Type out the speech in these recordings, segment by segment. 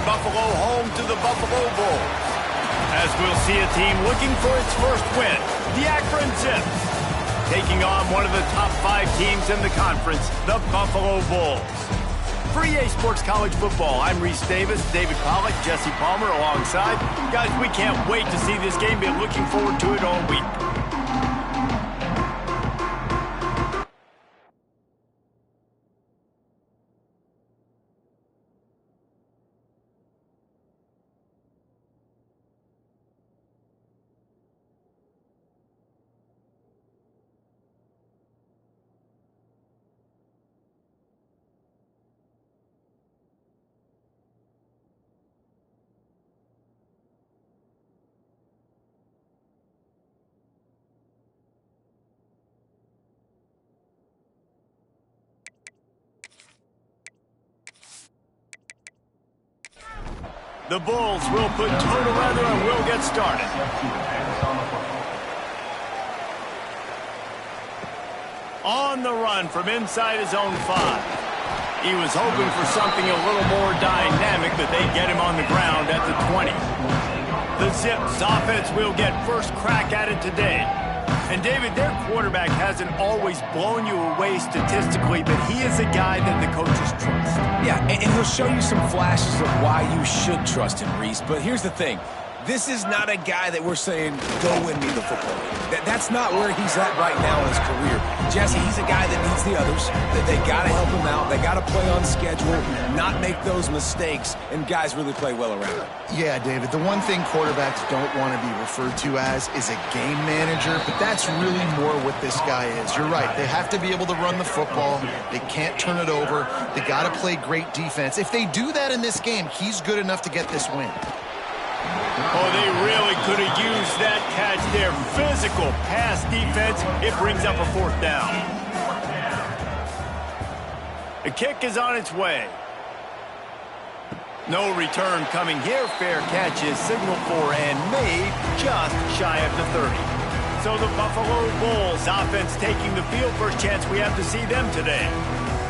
Buffalo home to the Buffalo Bulls. As we'll see a team looking for its first win, the Akron Zips, taking on one of the top 5 teams in the conference, the Buffalo Bulls. For EA Sports College Football, I'm Reese Davis, David Pollack, Jesse Palmer alongside. Guys, we can't wait to see this game. Been looking forward to it all week. The Bulls will put total weather and will get started. On the run from inside his own 5. He was hoping for something a little more dynamic, but they get him on the ground at the 20. The Zips offense will get first crack at it today. And David, their quarterback hasn't always blown you away statistically, but he is a guy that the coaches trust. Yeah, and he'll show you some flashes of why you should trust him, Reese. But here's the thing. This is not a guy that we're saying, go win me the football game. That's not where he's at right now in his career. Jesse, he's a guy that needs the others, that they got to help him out. They got to play on schedule, not make those mistakes, and guys really play well around him. Yeah, David, the one thing quarterbacks don't want to be referred to as is a game manager, but that's really more what this guy is. You're right. They have to be able to run the football. They can't turn it over. They got to play great defense. If they do that in this game, he's good enough to get this win. Oh, they really could have used that catch there. Physical pass defense. It brings up a 4th down. The kick is on its way. No return coming here. Fair catch is signaled for and made just shy of the 30. So the Buffalo Bulls offense taking the field. First chance we have to see them today.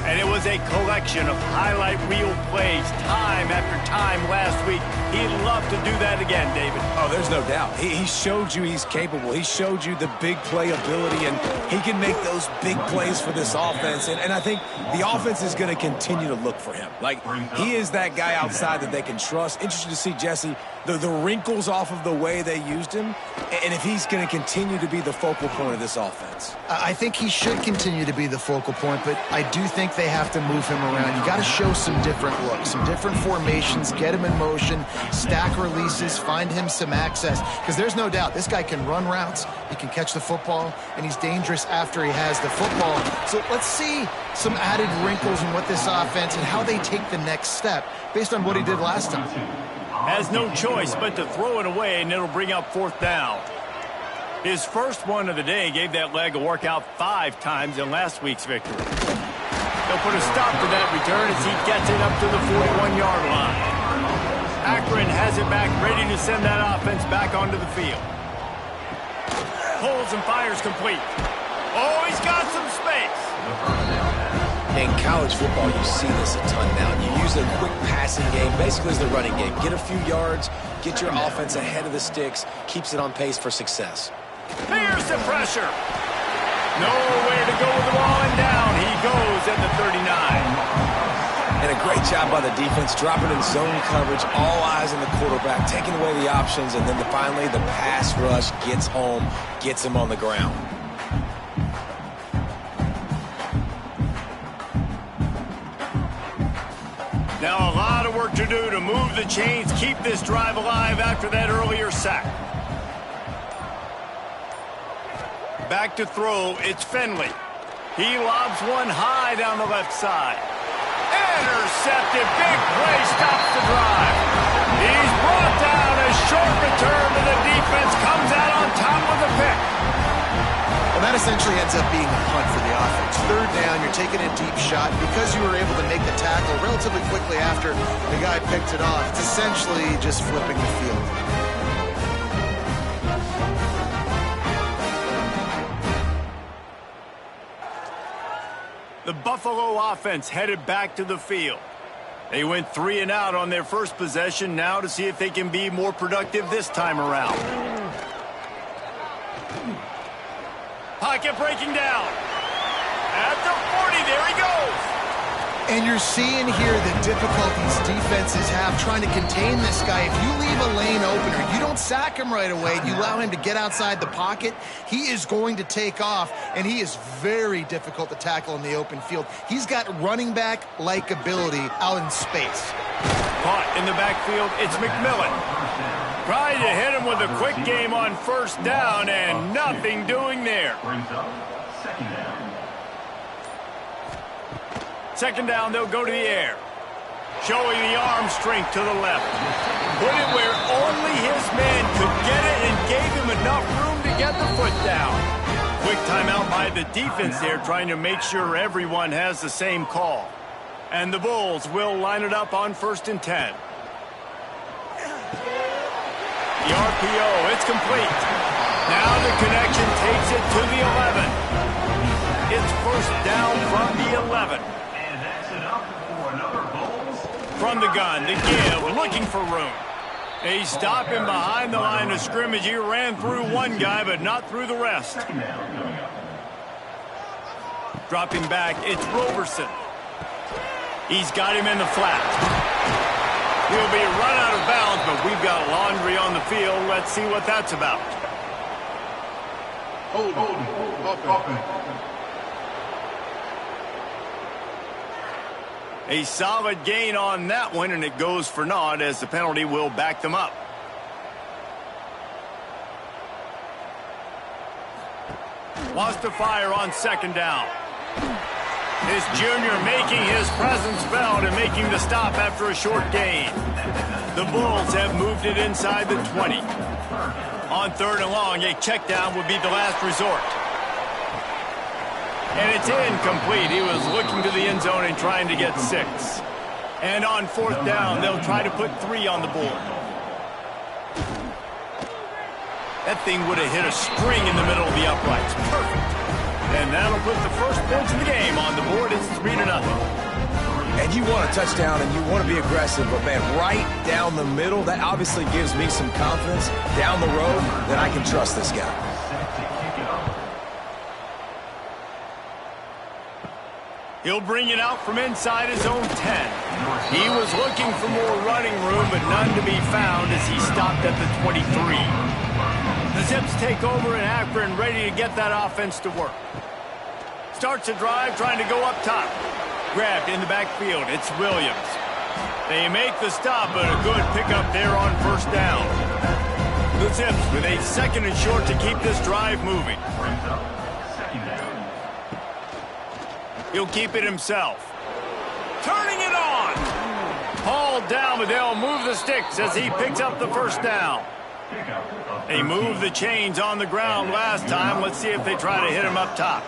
And it was a collection of highlight reel plays time after time last week. He'd love to do that again, David. Oh, there's no doubt. He showed you he's capable. He showed you the big play ability, and he can make those big plays for this offense. And I think the offense is going to continue to look for him. Like, he is that guy outside that they can trust. Interested to see, Jesse, the wrinkles off of the way they used him, and if he's going to continue to be the focal point of this offense. I think he should continue to be the focal point, but I do think they have to move him around. You got to show some different looks, some different formations, get him in motion, stack releases, find him some access, because there's no doubt this guy can run routes, he can catch the football, and he's dangerous after he has the football. So let's see some added wrinkles in what this offense and how they take the next step based on what he did last time. Has no choice but to throw it away, and it'll bring up 4th down. His first one of the day gave that leg a workout 5 times in last week's victory. They'll put a stop to that return as he gets it up to the 41-yard line. Akron has it back, ready to send that offense back onto the field. Pulls and fires complete. Oh, he's got some space. In college football, you see this a ton now. You use a quick passing game, basically as the running game. Get a few yards, get your offense ahead of the sticks, keeps it on pace for success. Here's the pressure. Nowhere to go with the ball, and down he goes at the 39. And a great job by the defense, dropping in zone coverage, all eyes on the quarterback, taking away the options, and then finally the pass rush gets home, gets him on the ground. Now a lot of work to do to move the chains, keep this drive alive after that earlier sack. Back to throw, it's Finley. He lobs one high down the left side. Intercepted, big play, stops the drive. He's brought down, a short return, but the defense comes out on top with a pick. Well, that essentially ends up being a punt for the offense. 3rd down, you're taking a deep shot. Because you were able to make the tackle relatively quickly after the guy picked it off, it's essentially just flipping the field. The Buffalo offense headed back to the field. They went 3 and out on their first possession, now to see if they can be more productive this time around. Pocket breaking down. At the 40, there he goes. And you're seeing here the difficulties defenses have trying to contain this guy. If you leave a lane open or you don't sack him right away, you allow him to get outside the pocket, he is going to take off, and he is very difficult to tackle in the open field. He's got running back-like ability out in space. Caught in the backfield, it's McMillan. Trying to hit him with a quick game on first down, and nothing doing there. Second down, they'll go to the air. Showing the arm strength to the left. Put it where only his man could get it and gave him enough room to get the foot down. Quick timeout by the defense there, trying to make sure everyone has the same call. And the Bulls will line it up on 1st and 10. The RPO, it's complete. Now the connection takes it to the 11. It's first down from the 11. From the gun, the give, looking for room. They stop him behind the line of scrimmage. He ran through one guy, but not through the rest. Dropping back, it's Roberson. He's got him in the flat. He'll be run out of bounds, but we've got laundry on the field. Let's see what that's about. Hold. A solid gain on that one, and it goes for naught as the penalty will back them up. Wants to fire on second down. This junior making his presence felt and making the stop after a short gain. The Bulls have moved it inside the 20. On 3rd and long, a check down would be the last resort. And it's incomplete. He was looking to the end zone and trying to get 6. And on 4th down, they'll try to put 3 on the board. That thing would have hit a string in the middle of the uprights. Perfect. And that'll put the first points of the game on the board. It's 3-0. And you want a touchdown and you want to be aggressive, but man, right down the middle, that obviously gives me some confidence down the road that I can trust this guy. He'll bring it out from inside his own 10. He was looking for more running room, but none to be found as he stopped at the 23. The Zips take over in Akron, ready to get that offense to work. Starts a drive, trying to go up top. Grabbed in the backfield, it's Williams. They make the stop, but a good pickup there on first down. The Zips with a 2nd and short to keep this drive moving. He'll keep it himself. Turning it on. Hauled down, but they'll move the sticks as he picks up the first down. They moved the chains on the ground last time. Let's see if they try to hit him up top.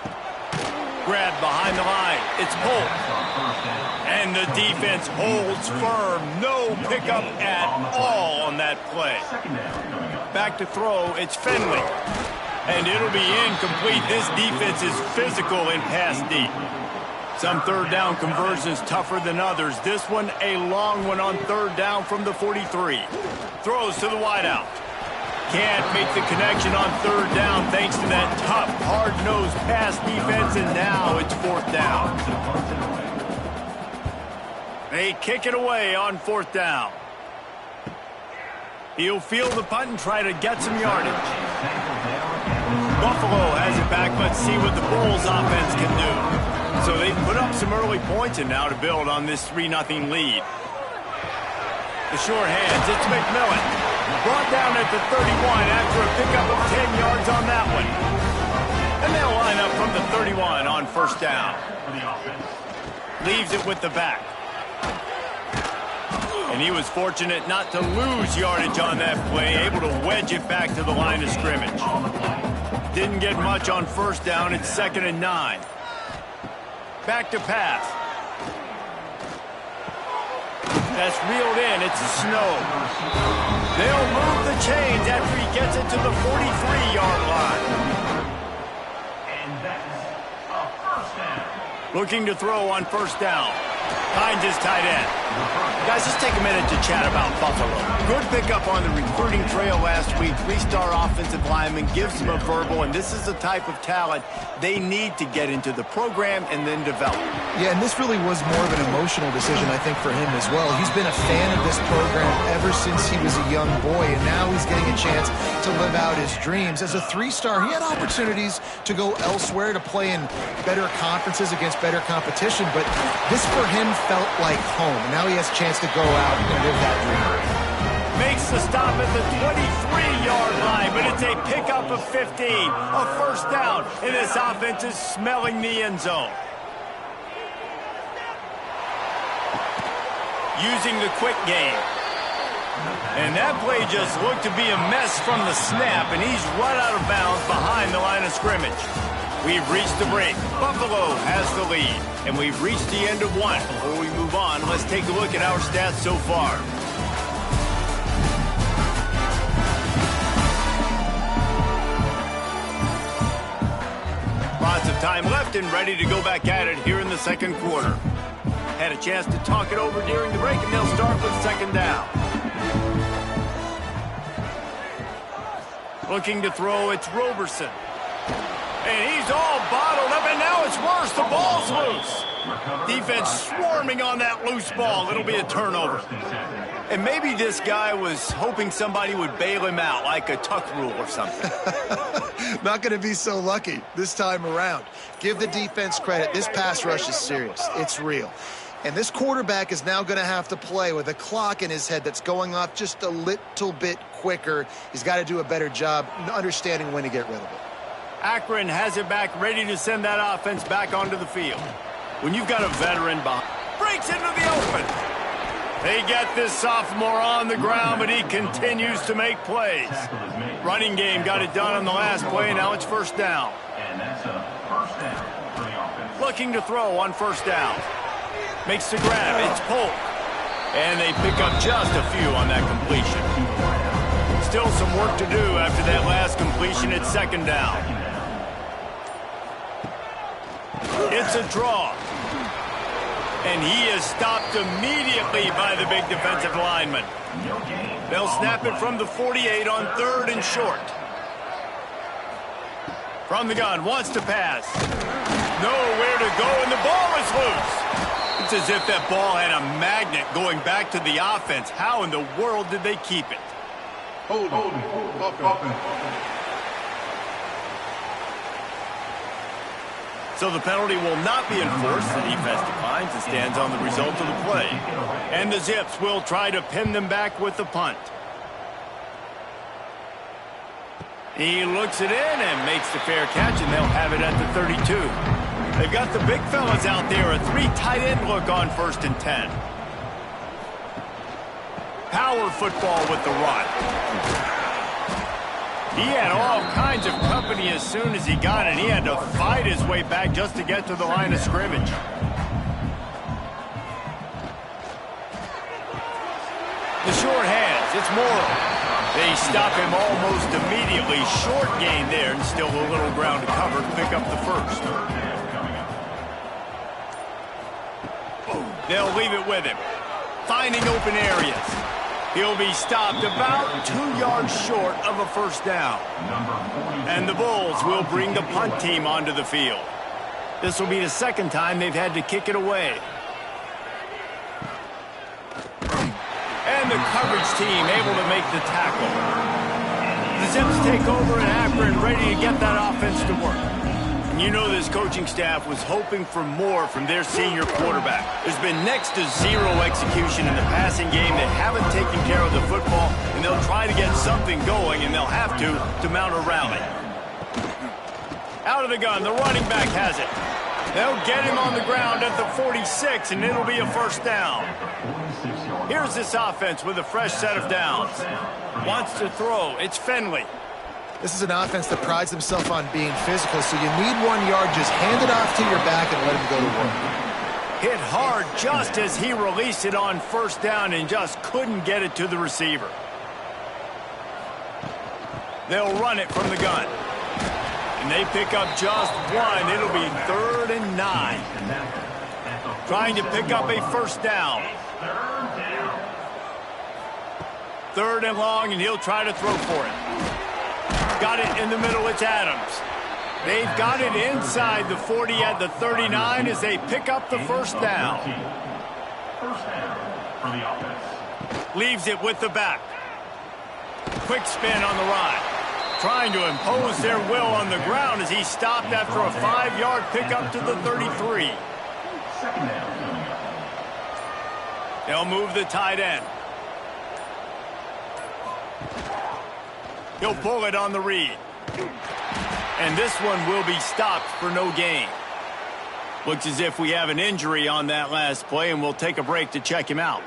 Grabbed behind the line. It's Polk. And the defense holds firm. No pickup at all on that play. Back to throw. It's Finley. And it'll be incomplete. This defense is physical in pass deep. Some 3rd down conversions tougher than others. This one a long one on 3rd down from the 43. Throws to the wideout. Can't make the connection on 3rd down thanks to that tough, hard-nosed pass defense, and now it's 4th down. They kick it away on 4th down. He'll field the punt and try to get some yardage. Buffalo has it back. Let's see what the Bulls offense can do. So they put up some early points and now to build on this 3-0 lead. The short hands, it's McMillan. Brought down at the 31 after a pickup of 10 yards on that one. And they'll line up from the 31 on first down. Leaves it with the back. And he was fortunate not to lose yardage on that play, able to wedge it back to the line of scrimmage. Didn't get much on first down. It's 2nd and 9. Back to pass. That's reeled in. It's Snow. They'll move the chains after he gets it to the 43-yard line. And that's a first down. Looking to throw on first down. Finds his tight end. Guys, let's take a minute to chat about Buffalo. Good pickup on the recruiting trail last week. Three-star offensive lineman gives them a verbal, and this is the type of talent they need to get into the program and then develop. Yeah, and this really was more of an emotional decision, I think, for him as well. He's been a fan of this program ever since he was a young boy, and now he's getting a chance to live out his dreams. As a three-star, he had opportunities to go elsewhere, to play in better conferences against better competition, but this for him felt like home. Now he has a chance to go out and live that dream. Makes the stop at the 23-yard line, but it's a pickup of 15, a first down, and this offense is smelling the end zone. Using the quick game. And that play just looked to be a mess from the snap, and he's run out of bounds behind the line of scrimmage. We've reached the break. Buffalo has the lead, and we've reached the end of one. Before we move on, let's take a look at our stats so far. Lots of time left and ready to go back at it here in the second quarter. Had a chance to talk it over during the break, and they'll start with second down. Looking to throw, it's Roberson. And he's all bottled up, and now it's worse. The ball's loose. Defense swarming on that loose ball. It'll be a turnover. And maybe this guy was hoping somebody would bail him out, like a tuck rule or something. Not going to be so lucky this time around. Give the defense credit. This pass rush is serious. It's real. And this quarterback is now going to have to play with a clock in his head that's going off just a little bit quicker. He's got to do a better job understanding when to get rid of it. Akron has it back, ready to send that offense back onto the field. When you've got a veteran behind, breaks into the open. They get this sophomore on the ground, but he continues to make plays. Running game got it done on the last play, and now it's first down. And that's a first down for the offense. Looking to throw on first down. Makes the grab. It's Polk. And they pick up just a few on that completion. Still some work to do after that last completion at second down. It's a draw. And he is stopped immediately by the big defensive lineman. They'll snap it from the 48 on third and short. From the gun, wants to pass. Nowhere to go, and the ball is loose. It's as if that ball had a magnet going back to the offense. How in the world did they keep it? Hold on. So the penalty will not be enforced. The defense declines and stands on the result of the play. And the Zips will try to pin them back with the punt. He looks it in and makes the fair catch, and they'll have it at the 32. They've got the big fellas out there, a three tight end look on 1st and 10. Power football with the run. He had all kinds of company as soon as he got it. He had to fight his way back just to get to the line of scrimmage. The short hands, it's Morrow. They stop him almost immediately. Short gain there, and still a little ground to cover to pick up the first. They'll leave it with him. Finding open areas. He'll be stopped about 2 yards short of a first down. And the Bulls will bring the punt team onto the field. This will be the second time they've had to kick it away. And the coverage team able to make the tackle. The Zips take over in Akron, ready to get that offense to work. And you know this coaching staff was hoping for more from their senior quarterback. There's been next to zero execution in the passing game. They haven't taken care of the football, and they'll try to get something going, and they'll have to mount a rally. Out of the gun, the running back has it. They'll get him on the ground at the 46, and it'll be a first down. Here's this offense with a fresh set of downs. Wants to throw. It's Finley. This is an offense that prides themselves on being physical, so you need 1 yard. Just hand it off to your back and let him go to work. Hit hard just as he released it on first down and just couldn't get it to the receiver. They'll run it from the gun. And they pick up just one. It'll be 3rd and 9. Trying to pick up a first down. Third and long, and he'll try to throw for it. Got it in the middle. It's Adams. They've got it inside the 40 at the 39 as they pick up the first down. First down for the offense. Leaves it with the back. Quick spin on the ride. Trying to impose their will on the ground as he stopped after a 5-yard pickup to the 33. Second down. They'll move the tight end. He'll pull it on the read. And this one will be stopped for no gain. Looks as if we have an injury on that last play, and we'll take a break to check him out.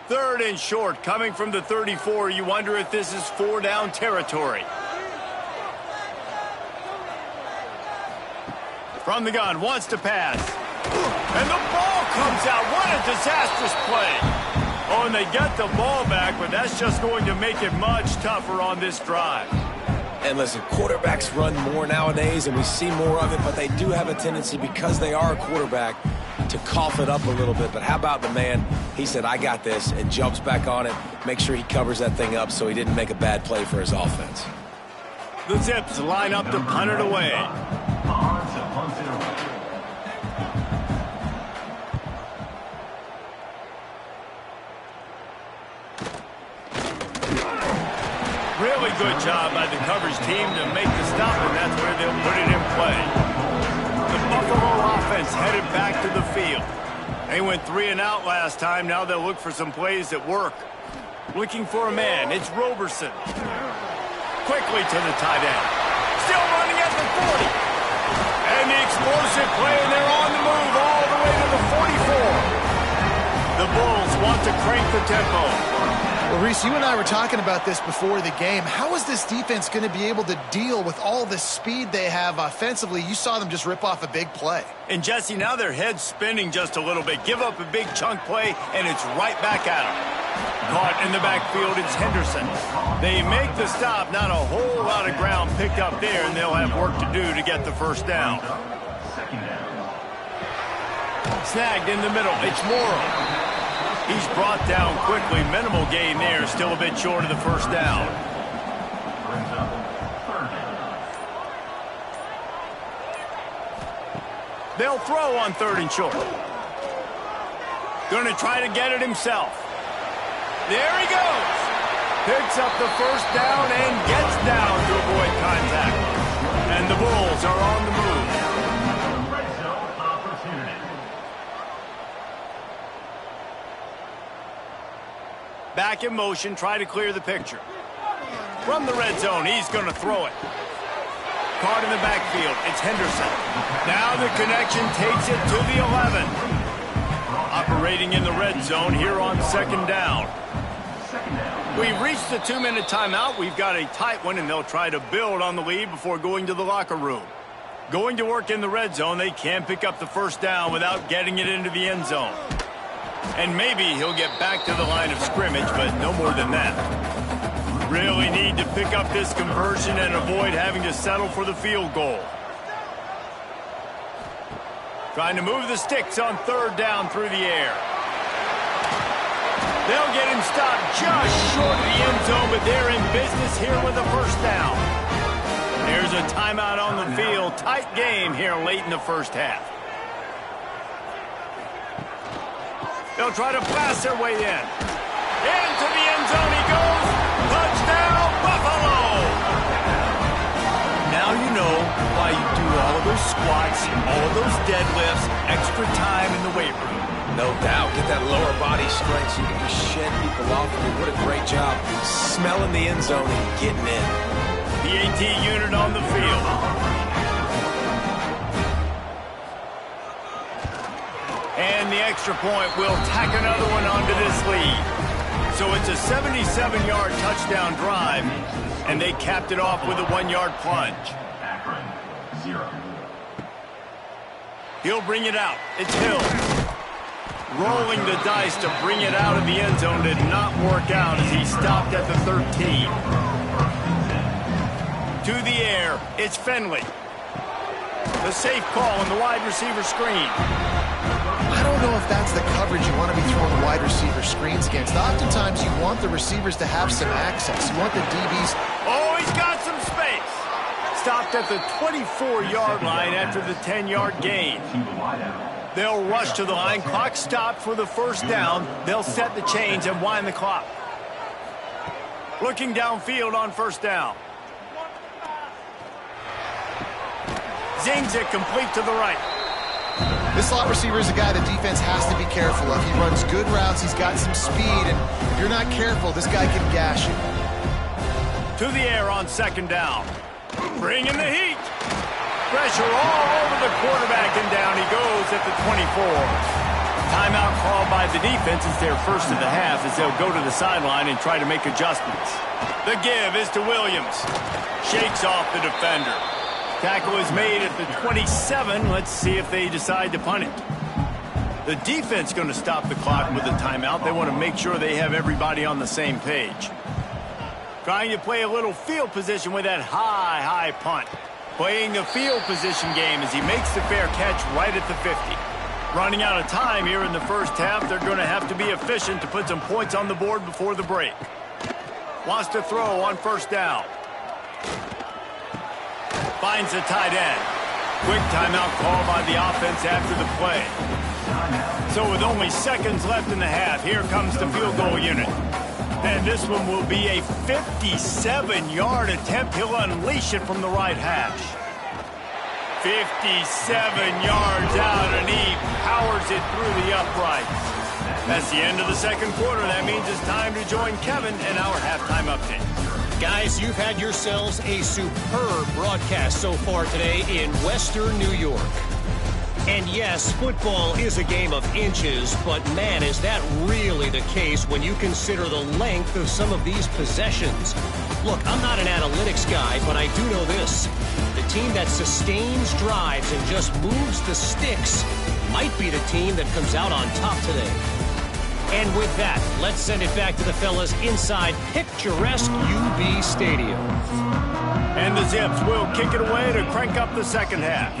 Third and short, coming from the 34. You wonder if this is 4-down territory. From the gun, wants to pass. And the ball comes out. What a disastrous play. Oh, and they get the ball back, but that's just going to make it much tougher on this drive. And listen, quarterbacks run more nowadays, and we see more of it, but they do have a tendency, because they are a quarterback, to cough it up a little bit. But how about the man? He said, I got this, and jumps back on it, make sure he covers that thing up so he didn't make a bad play for his offense. The Zips line up to punt it away. Really good job by the coverage team to make the stop, and that's where they'll put it in play. The Buffalo offense headed back to the field. They went 3 and out last time. Now they'll look for some plays that work. Looking for a man. It's Roberson. Quickly to the tight end. Still running at the 40. And the explosive play, and they're on the move all the way to the 44. The Bulls want to crank the tempo. Well, Reese, you and I were talking about this before the game. How is this defense going to be able to deal with all the speed they have offensively? You saw them just rip off a big play. And, Jesse, now their head's spinning just a little bit. Give up a big chunk play, and it's right back at them. Caught in the backfield, it's Henderson. They make the stop. Not a whole lot of ground picked up there, and they'll have work to do to get the first down. Snagged in the middle. It's Morrow. He's brought down quickly. Minimal gain there. Still a bit short of the first down. They'll throw on 3rd and short. Going to try to get it himself. There he goes. Picks up the first down and gets down to avoid contact. And the Bulls are on the move. Back in motion, try to clear the picture. From the red zone, he's going to throw it. Caught in the backfield, it's Henderson. Now the connection takes it to the 11. Operating in the red zone here on 2nd down. We've reached the 2-minute timeout. We've got a tight one, and they'll try to build on the lead before going to the locker room. Going to work in the red zone, they can pick up the first down without getting it into the end zone. And maybe he'll get back to the line of scrimmage, but no more than that. Really need to pick up this conversion and avoid having to settle for the field goal. Trying to move the sticks on 3rd down through the air. They'll get him stopped just short of the end zone, but they're in business here with a first down. There's a timeout on the field. Tight game here late in the first half. They'll try to blast their way in. Into the end zone he goes. Touchdown, Buffalo! Now you know why you do all of those squats, all of those deadlifts, extra time in the weight room. No doubt. Get that lower body strength so you can just shed people off. I mean, what a great job smelling the end zone and getting in. The AT unit on the field. And the extra point will tack another one onto this lead. So it's a 77-yard touchdown drive, and they capped it off with a 1-yard plunge. Akron, 0. He'll bring it out. It's Hill. Rolling the dice to bring it out of the end zone did not work out as he stopped at the 13. To the air, it's Finley. The safe call on the wide receiver screen. I don't know if that's the coverage you want to be throwing wide receiver screens against. Oftentimes, you want the receivers to have some access. You want the DBs. Oh, he's got some space. Stopped at the 24-yard line after the 10-yard gain. They'll rush to the line. Clock stopped for the first down. They'll set the chains and wind the clock. Looking downfield on first down. Zings it complete to the right. This slot receiver is a guy the defense has to be careful of. He runs good routes. He's got some speed. And if you're not careful, this guy can gash you. To the air on second down. Bringing the heat. Pressure all over the quarterback, and down he goes at the 24. Timeout called by the defense is their first of the half as they'll go to the sideline and try to make adjustments. The give is to Williams. Shakes off the defender. Tackle is made at the 27. Let's see if they decide to punt it. The defense going to stop the clock with a timeout. They want to make sure they have everybody on the same page. Trying to play a little field position with that high punt. Playing the field position game as he makes the fair catch right at the 50. Running out of time here in the first half. They're going to have to be efficient to put some points on the board before the break. Wants to throw on first down. Finds the tight end. Quick timeout call by the offense after the play. So with only seconds left in the half, here comes the field goal unit. And this one will be a 57-yard attempt. He'll unleash it from the right hash. 57 yards out, and he powers it through the uprights. That's the end of the second quarter. That means it's time to join Kevin and our halftime update. Guys, you've had yourselves a superb broadcast so far today in Western New York. And yes, football is a game of inches, but man, is that really the case when you consider the length of some of these possessions. Look, I'm not an analytics guy, but I do know this. The team that sustains drives and just moves the sticks might be the team that comes out on top today. And with that, let's send it back to the fellas inside picturesque UB Stadium. And the Zips will kick it away to crank up the second half.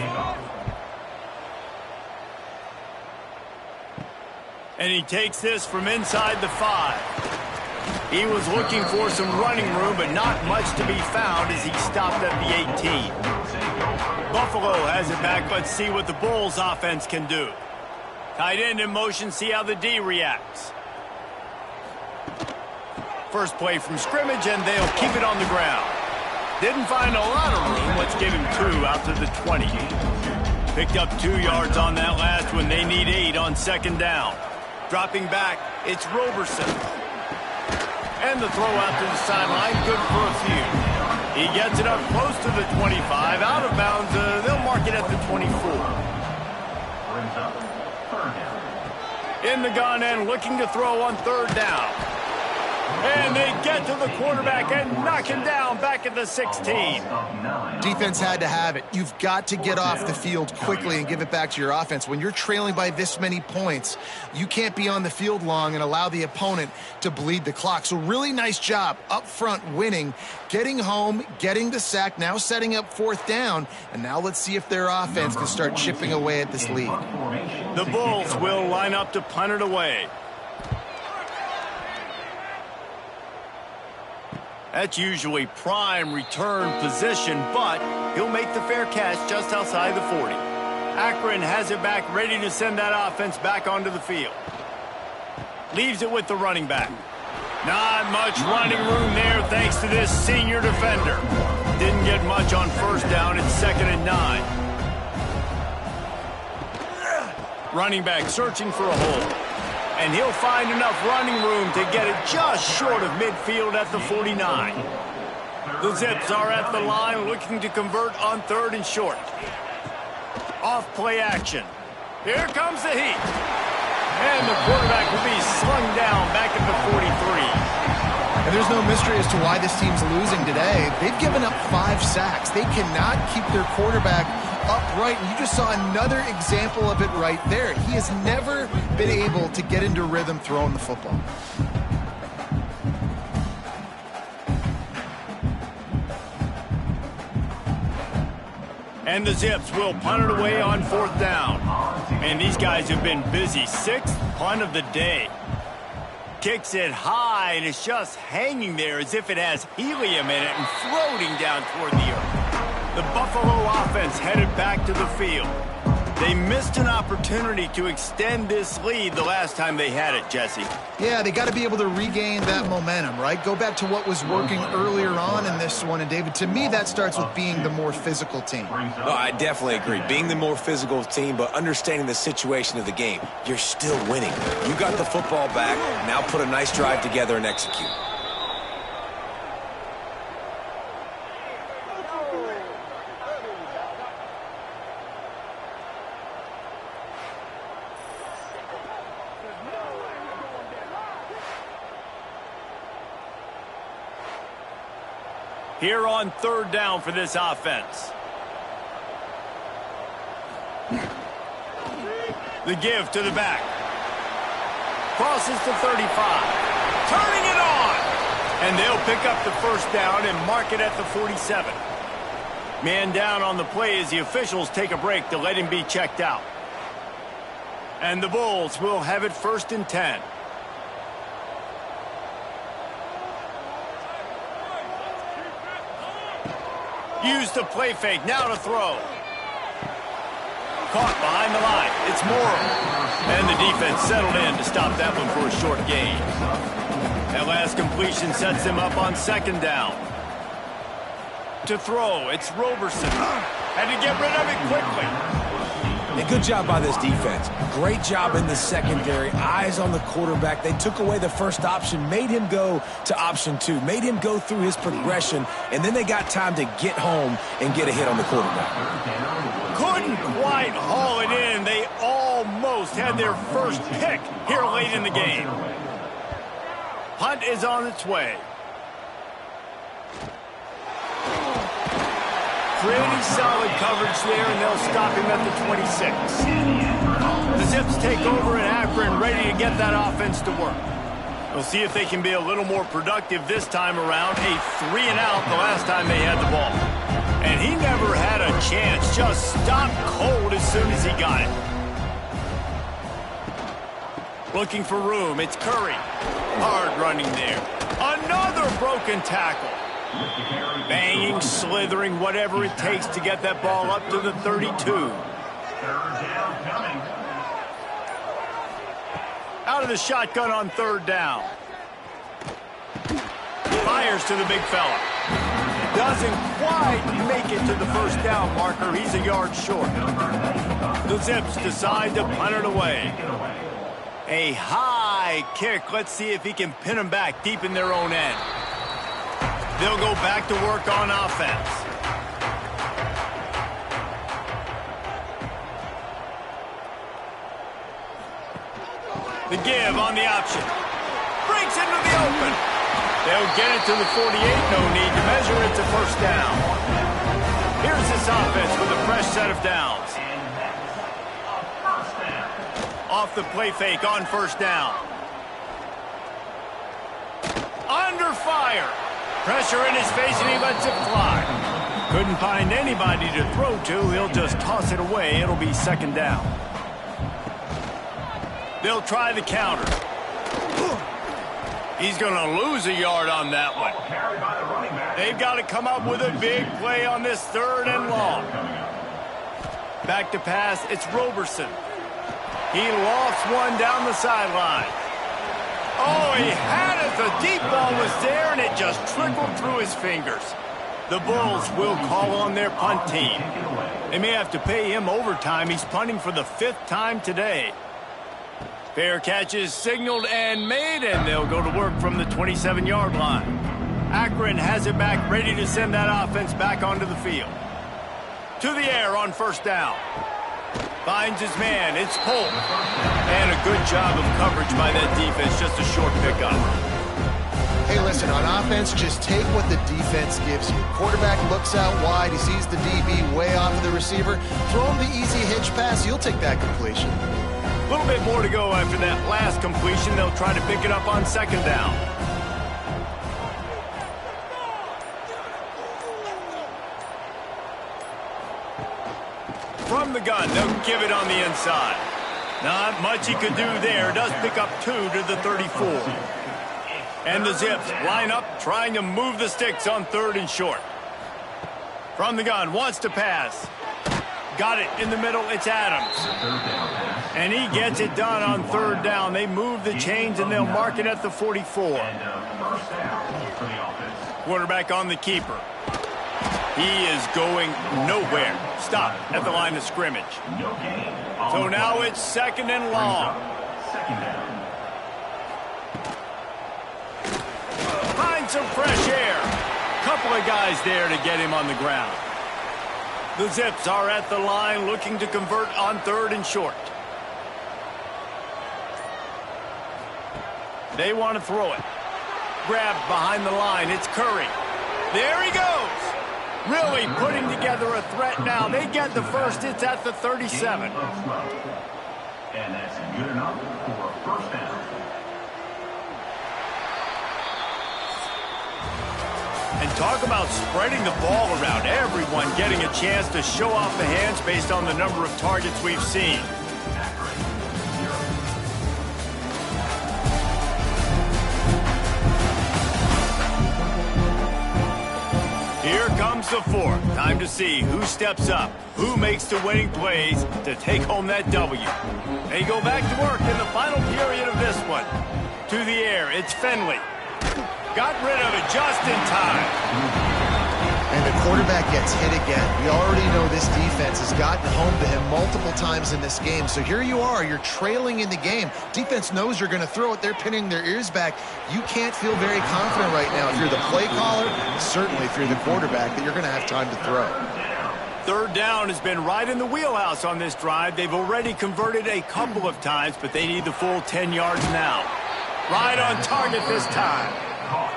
And he takes this from inside the 5. He was looking for some running room, but not much to be found as he stopped at the 18. Buffalo has it back. Let's see what the Bulls offense can do. Tight end in motion, see how the D reacts. First play from scrimmage, and they'll keep it on the ground. Didn't find a lot of room. Let's give him 2 out to the 20. Picked up 2 yards on that last one. They need 8 on second down. Dropping back, it's Roberson. And the throw out to the sideline, good for a few. He gets it up close to the 25. Out of bounds, they'll mark it at the 24. Brings up third down. In the gun and looking to throw on third down. And they get to the quarterback and knock him down back at the 16. Defense had to have it. You've got to get off the field quickly and give it back to your offense. When you're trailing by this many points, you can't be on the field long and allow the opponent to bleed the clock. So really nice job up front winning, getting home, getting the sack, now setting up fourth down. And now let's see if their offense can start chipping away at this lead. The Bulls will line up to punt it away. That's usually prime return position, but he'll make the fair catch just outside the 40. Akron has it back, ready to send that offense back onto the field. Leaves it with the running back. Not much running room there thanks to this senior defender. Didn't get much on first down. It's 2nd and 9. Running back searching for a hole. And he'll find enough running room to get it just short of midfield at the 49. The Zips are at the line looking to convert on 3rd and short. Off play action. Here comes the heat. And the quarterback will be slung down back at the 43. And there's no mystery as to why this team's losing today. They've given up 5 sacks. They cannot keep their quarterback upright, and you just saw another example of it right there. He has never been able to get into rhythm throwing the football. And the Zips will punt it away on 4th down. And these guys have been busy. 6th punt of the day. Kicks it high, and it's just hanging there as if it has helium in it and floating down toward the earth. The Buffalo offense headed back to the field. They missed an opportunity to extend this lead the last time they had it, Jesse. Yeah, they got to be able to regain that momentum, right? Go back to what was working earlier on in this one. And, David, to me, that starts with being the more physical team. No, I definitely agree. Being the more physical team, but understanding the situation of the game. You're still winning. You got the football back. Now put a nice drive together and execute. Here on 3rd down for this offense. The give to the back. Crosses to 35. Turning it on. And they'll pick up the 1st down and mark it at the 47. Man down on the play as the officials take a break to let him be checked out. And the Bulls will have it 1st and 10. Use the play fake, now to throw. Caught behind the line, it's Morrow. And the defense settled in to stop that one for a short gain. That last completion sets them up on 2nd down. To throw, it's Roberson. Had to get rid of it quickly. And good job by this defense. Great job in the secondary. Eyes on the quarterback. They took away the first option, made him go to option 2, made him go through his progression, and then they got time to get home and get a hit on the quarterback. Couldn't quite haul it in. They almost had their first pick here late in the game. Punt is on its way. Pretty solid coverage there, and they'll stop him at the 26. The Zips take over in Akron, ready to get that offense to work. We'll see if they can be a little more productive this time around. A 3-and-out the last time they had the ball. And he never had a chance, just stopped cold as soon as he got it. Looking for room, it's Curry. Hard running there. Another broken tackle. Banging, slithering, whatever it takes to get that ball up to the 32. 3rd down coming. Out of the shotgun on 3rd down. Fires to the big fella. Doesn't quite make it to the 1st down marker. He's a yard short. The Zips decide to punt it away. A high kick. Let's see if he can pin them back deep in their own end. They'll go back to work on offense. The give on the option. Breaks into the open. They'll get it to the 48. No need to measure. It's a 1st down. Here's this offense with a fresh set of downs. Off the play fake on 1st down. Under fire. Pressure in his face, and he lets it fly. Couldn't find anybody to throw to. He'll just toss it away. It'll be 2nd down. They'll try the counter. He's going to lose a yard on that one. They've got to come up with a big play on this 3rd and long. Back to pass, it's Roberson. He lofts one down the sideline. Oh, he had it. The deep ball was there, and it just trickled through his fingers. The Bulls will call on their punt team. They may have to pay him overtime. He's punting for the 5th time today. Fair catch is signaled and made, and they'll go to work from the 27-yard line. Akron has it back, ready to send that offense back onto the field. To the air on 1st down. Finds his man, it's Polk. And a good job of coverage by that defense, just a short pickup. Hey, listen, on offense, just take what the defense gives you. Quarterback looks out wide, he sees the DB way off of the receiver. Throw him the easy hitch pass, you'll take that completion. A little bit more to go after that last completion. They'll try to pick it up on 2nd down. from the gun. They'll give it on the inside. Not much he could do there. Does pick up 2 to the 34. And the Zips line up, trying to move the sticks on 3rd and short. From the gun, wants to pass. Got it in the middle, it's Adams. And he gets it done on 3rd down. They move the chains, and they'll mark it at the 44. Quarterback on the keeper. He is going nowhere. Stop at the line of scrimmage. So now it's 2nd and long. Find some fresh air. Couple of guys there to get him on the ground. The Zips are at the line looking to convert on 3rd and short. They want to throw it. Grabbed behind the line. It's Curry. There he goes. Really putting together a threat now. They get the first. It's at the 37. And that's good enough for a first down. And talk about spreading the ball around. Everyone getting a chance to show off the hands based on the number of targets we've seen. Here comes the 4th. Time to see who steps up, who makes the winning plays to take home that W. They go back to work in the final period of this one. To the air, it's Finley. Got rid of it just in time. And the quarterback gets hit again. We already know this defense has gotten home to him multiple times in this game. So here you are, you're trailing in the game. Defense knows you're going to throw it. They're pinning their ears back. You can't feel very confident right now if you're the play caller, certainly if you're the quarterback, that you're going to have time to throw. 3rd down has been right in the wheelhouse on this drive. They've already converted a couple of times, but they need the full 10 yards now. Right on target this time.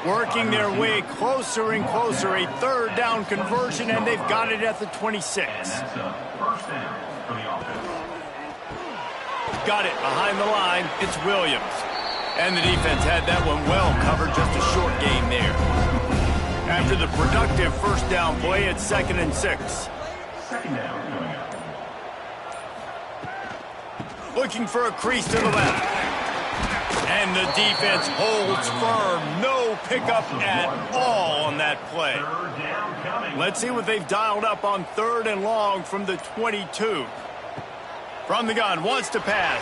Working their way closer and closer. A 3rd down conversion, and they've got it at the 26. Got it behind the line. It's Williams. And the defense had that one well covered. Just a short gain there. After the productive 1st down play, it's 2nd and 6. Looking for a crease to the left. And the defense holds firm. No pickup at all on that play. Let's see what they've dialed up on 3rd and long from the 22. From the gun, wants to pass.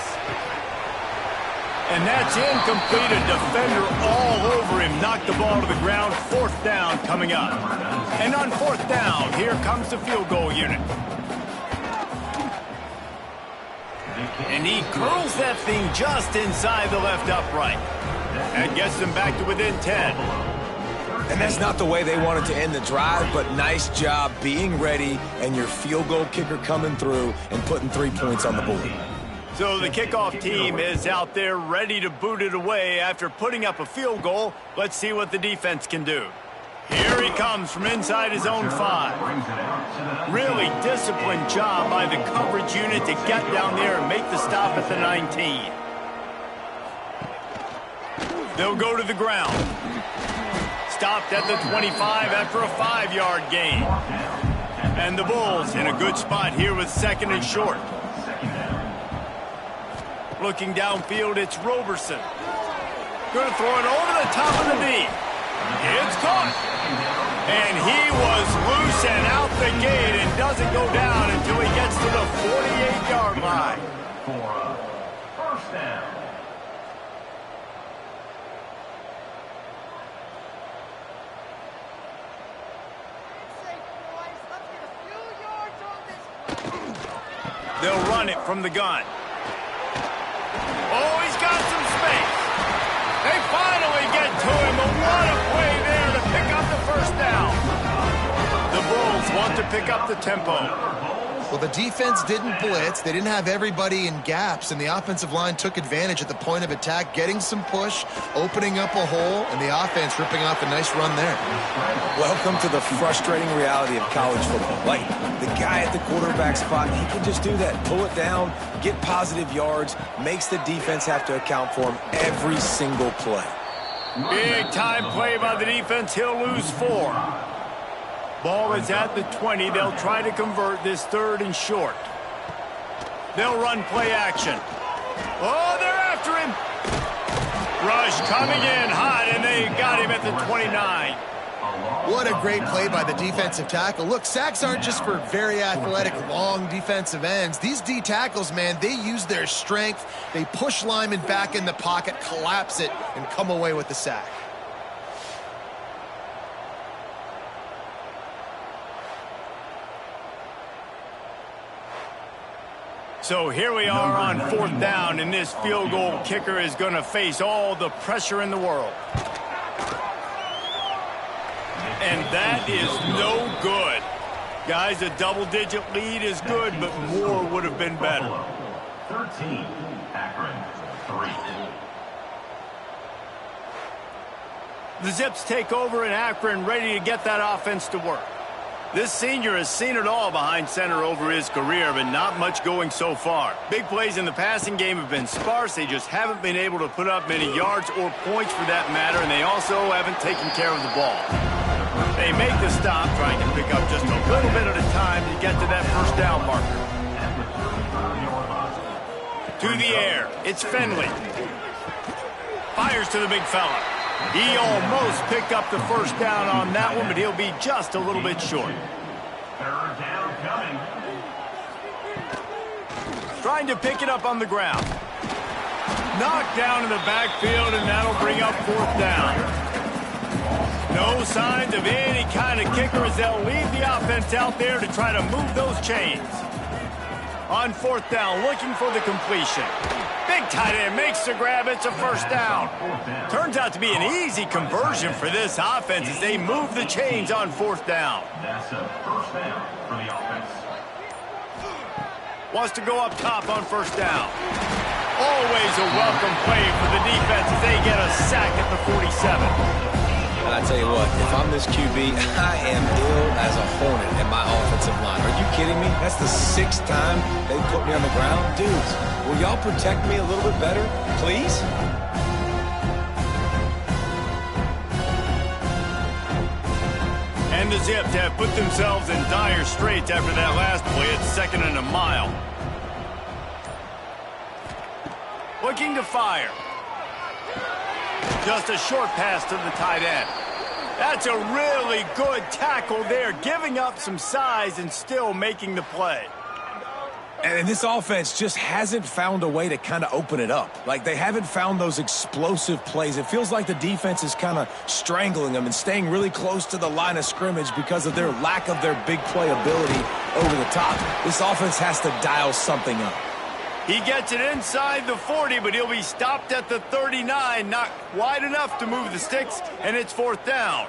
And that's incomplete. A defender all over him. Knocked the ball to the ground. 4th down coming up. And on 4th down, here comes the field goal unit. And he curls that thing just inside the left upright. And gets them back to within 10. And that's not the way they wanted to end the drive, but nice job being ready and your field goal kicker coming through and putting 3 points on the board. So the kickoff team is out there ready to boot it away after putting up a field goal. Let's see what the defense can do. Here he comes from inside his own 5. Really disciplined job by the coverage unit to get down there and make the stop at the 19. They'll go to the ground. Stopped at the 25 after a 5-yard gain. And the Bulls in a good spot here with 2nd and short. Looking downfield, it's Roberson. Going to throw it over the top of the D. It's caught. And he was loose and out the gate and doesn't go down until he gets to the 48-yard line. For a first down. They'll run it from the gun. Oh, he's got some space. They finally get to him, but what a play there to pick up the 1st down. The Bulls want to pick up the tempo. Well, the defense didn't blitz. They didn't have everybody in gaps, and the offensive line took advantage at the point of attack, getting some push, opening up a hole, and the offense ripping off a nice run there. Welcome to the frustrating reality of college football. Like, the guy at the quarterback spot, he can just do that. Pull it down, get positive yards, makes the defense have to account for him every single play. Big time play by the defense. He'll lose 4. Ball is at the 20. They'll try to convert this 3rd and short. They'll run play action. Oh, they're after him. Rush coming in hot, and they got him at the 29. What a great play by the defensive tackle. Look, sacks aren't just for very athletic, long defensive ends. These D tackles, man, they use their strength. They push linemen back in the pocket, collapse it, and come away with the sack. So here we are on 4th down, and this field goal kicker is going to face all the pressure in the world. And that is no good. Guys, a double-digit lead is good, but more would have been better. 13, Akron, 3. The Zips take over in Akron, ready to get that offense to work. This senior has seen it all behind center over his career, but not much going so far. Big plays in the passing game have been sparse. They just haven't been able to put up many yards or points for that matter, and they also haven't taken care of the ball. They make the stop, trying to pick up just a little bit at a time to get to that first down marker. To the air, it's Finley. Fires to the big fella. He almost picked up the first down on that one, but he'll be just a little bit short. 3rd down coming. Trying to pick it up on the ground. Knocked down in the backfield, and that'll bring up 4th down. No signs of any kind of kicker as they'll leave the offense out there to try to move those chains. On 4th down, looking for the completion. Big tight end makes the grab. It's a first down. Turns out to be an easy conversion for this offense as they move the chains on 4th down. That's a first down for the offense. Wants to go up top on 1st down. Always a welcome play for the defense as they get a sack at the 47. And I tell you what, if I'm this QB, I am ill as a hornet in my offensive line. Are you kidding me? That's the 6th time they put me on the ground. Dudes, will y'all protect me a little bit better, please? And the Zips have put themselves in dire straits after that last play at 2nd and a mile. Looking to fire. Just a short pass to the tight end. That's a really good tackle there, giving up some size and still making the play. And this offense just hasn't found a way to kind of open it up. Like, they haven't found those explosive plays. It feels like the defense is kind of strangling them and staying really close to the line of scrimmage because of their lack of their big play ability over the top. This offense has to dial something up. He gets it inside the 40, but he'll be stopped at the 39. Not wide enough to move the sticks, and it's 4th down.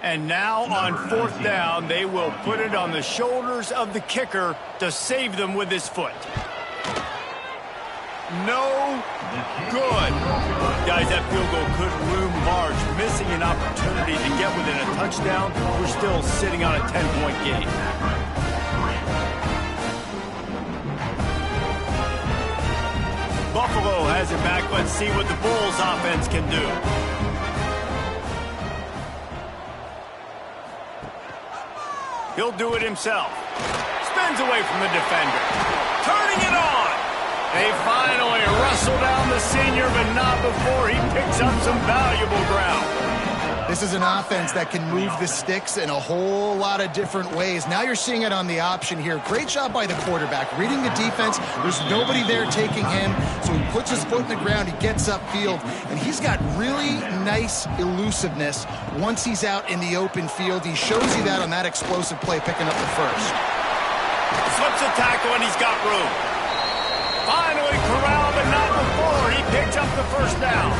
And now on 4th down, they will put it on the shoulders of the kicker to save them with his foot. No good. Guys, that field goal could loom large. Missing an opportunity to get within a touchdown. We're still sitting on a 10-point game. Buffalo has it back. Let's see what the Bulls offense can do. He'll do it himself. Spins away from the defender. Turning it on. They finally wrestle down the senior, but not before he picks up some valuable ground. This is an offense that can move the sticks in a whole lot of different ways. Now you're seeing it on the option here. Great job by the quarterback. Reading the defense, there's nobody there taking him, so he puts his foot in the ground, he gets upfield, and he's got really nice elusiveness once he's out in the open field. He shows you that on that explosive play, picking up the first. Slips a tackle, and he's got room. Finally corralled, but not before he picks up the first down.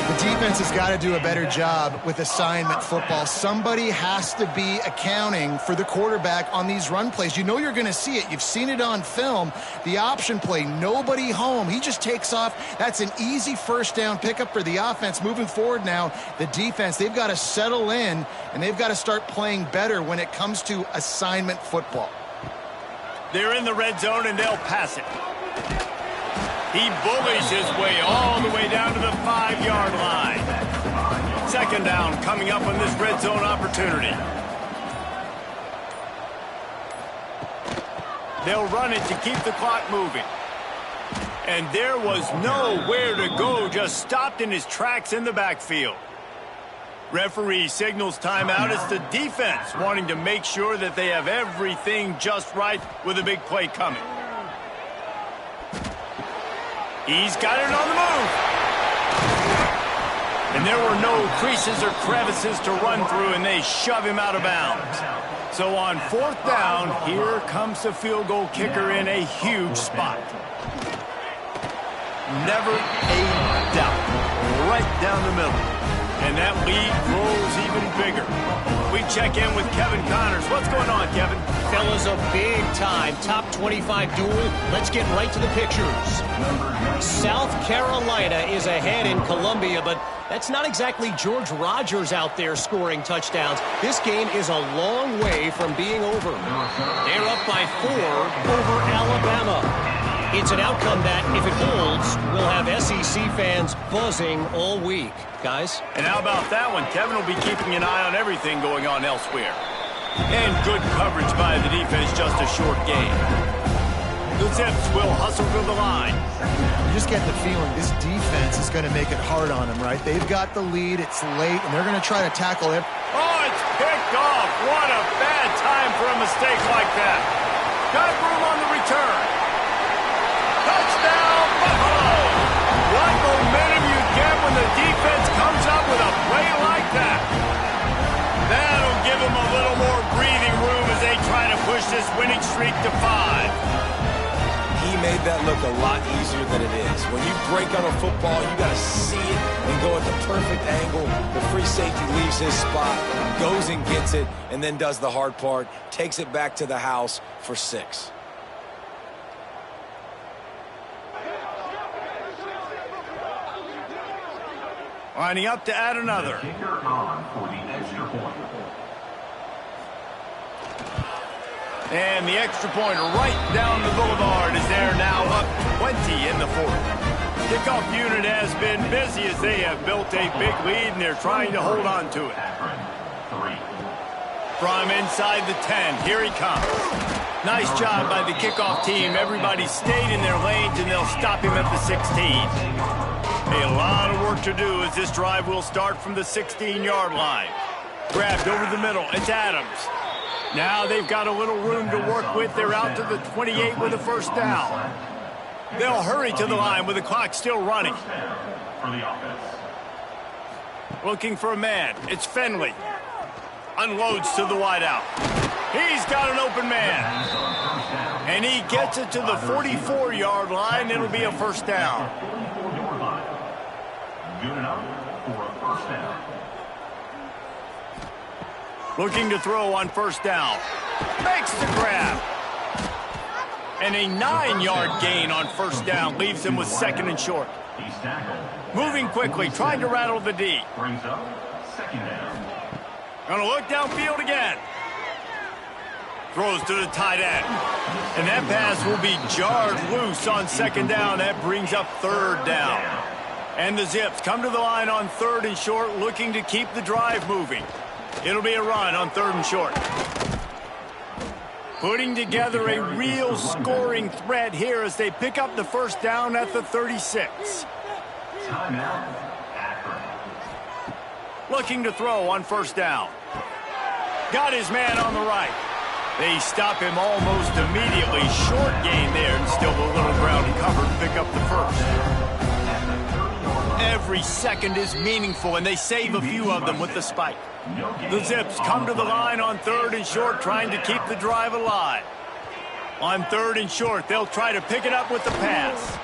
The defense has got to do a better job with assignment football. Somebody has to be accounting for the quarterback on these run plays. You know you're going to see it. You've seen it on film. The option play, nobody home. He just takes off. That's an easy first down pickup for the offense. Moving forward now, the defense, they've got to settle in, and they've got to start playing better when it comes to assignment football. They're in the red zone, and they'll pass it. He bullies his way all the way down to the 5-yard line. 2nd down coming up on this red zone opportunity. They'll run it to keep the clock moving. And there was nowhere to go, just stopped in his tracks in the backfield. Referee signals timeout. It's the defense wanting to make sure that they have everything just right with a big play coming. He's got it on the move. And there were no creases or crevices to run through, and they shove him out of bounds. So on 4th down, here comes the field goal kicker in a huge spot. Never a doubt. Right down the middle. And that lead grows even bigger. We check in with Kevin Connors. What's going on, Kevin? Fellas, a big-time top 25 duel. Let's get right to the pictures. South Carolina is ahead in Columbia, but that's not exactly George Rogers out there scoring touchdowns. This game is a long way from being over. They're up by 4 over Alabama. It's an outcome that, if it holds, will have SEC fans buzzing all week. Guys? And how about that one? Kevin will be keeping an eye on everything going on elsewhere. And good coverage by the defense, just a short game. The Zips will hustle to the line. You just get the feeling this defense is going to make it hard on them, right? They've got the lead, it's late, and they're going to try to tackle it. Oh, it's picked off. What a bad time for a mistake like that. Got room on the return. Touchdown, Buffalo! What momentum you get when the defense comes up with a play like that. That'll give them a little more breathing room as they try to push this winning streak to 5. He made that look a lot easier than it is. When you break on a football, you got to see it and go at the perfect angle. The free safety leaves his spot, goes and gets it, and then does the hard part, takes it back to the house for 6. Lining up to add another. Kicker on for the extra point. And the extra point right down the boulevard is there now, up 20 in the 4th. Kickoff unit has been busy as they have built a big lead, and they're trying to hold on to it. Akron, 3. From inside the 10, here he comes. Nice job by the kickoff team. Everybody stayed in their lanes, and they'll stop him at the 16. A lot of work to do as this drive will start from the 16-yard line. Grabbed over the middle. It's Adams. Now they've got a little room to work with. They're out to the 28 with a first down. They'll hurry to the line with the clock still running. For the offense. Looking for a man. It's Finley. Unloads to the wideout. He's got an open man. And he gets it to the 44-yard line. It'll be a first down. Good enough for a first down. Looking to throw on first down. Makes the grab. And a 9-yard gain on first down leaves him with 2nd and short. He's tackled. Moving quickly, trying to rattle the D. Brings up 2nd down. Gonna look downfield again. Throws to the tight end. And that pass will be jarred loose on 2nd down. That brings up 3rd down. And the Zips come to the line on 3rd and short, looking to keep the drive moving. It'll be a run on 3rd and short. Putting together a real scoring threat here as they pick up the first down at the 36. Timeout, Akron. Looking to throw on first down. Got his man on the right. They stop him almost immediately. Short gain there, and still a little ground covered to pick up the first. Every second is meaningful, and they save a few of them with the spike. The Zips come to the line on 3rd and short, trying to keep the drive alive. On 3rd and short, they'll try to pick it up with the pass.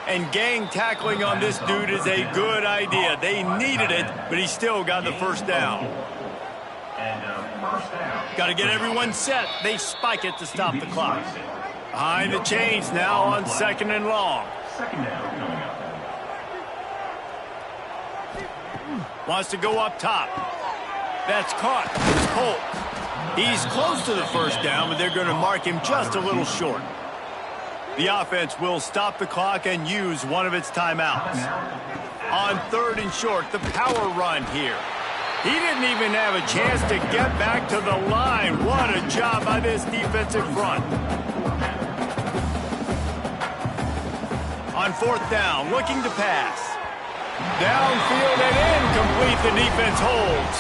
And gang tackling on this dude is a good idea. They needed it, but he still got the first down. Got to get everyone set. They spike it to stop the clock. Behind the chains now on 2nd and long. 2nd down coming up. Wants to go up top. That's caught. It's Polk. He's close to the first down, but they're going to mark him just a little short. The offense will stop the clock and use one of its timeouts. On 3rd and short, the power run here. He didn't even have a chance to get back to the line. What a job by this defensive front. On fourth down, looking to pass. Downfield and incomplete, the defense holds.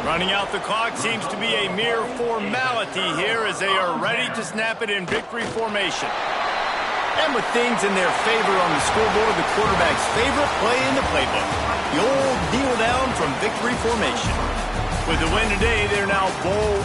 Running out the clock seems to be a mere formality here as they are ready to snap it in victory formation. And with things in their favor on the scoreboard, the quarterback's favorite play in the playbook, the old kneel down from victory formation. With the win today, they're now bowl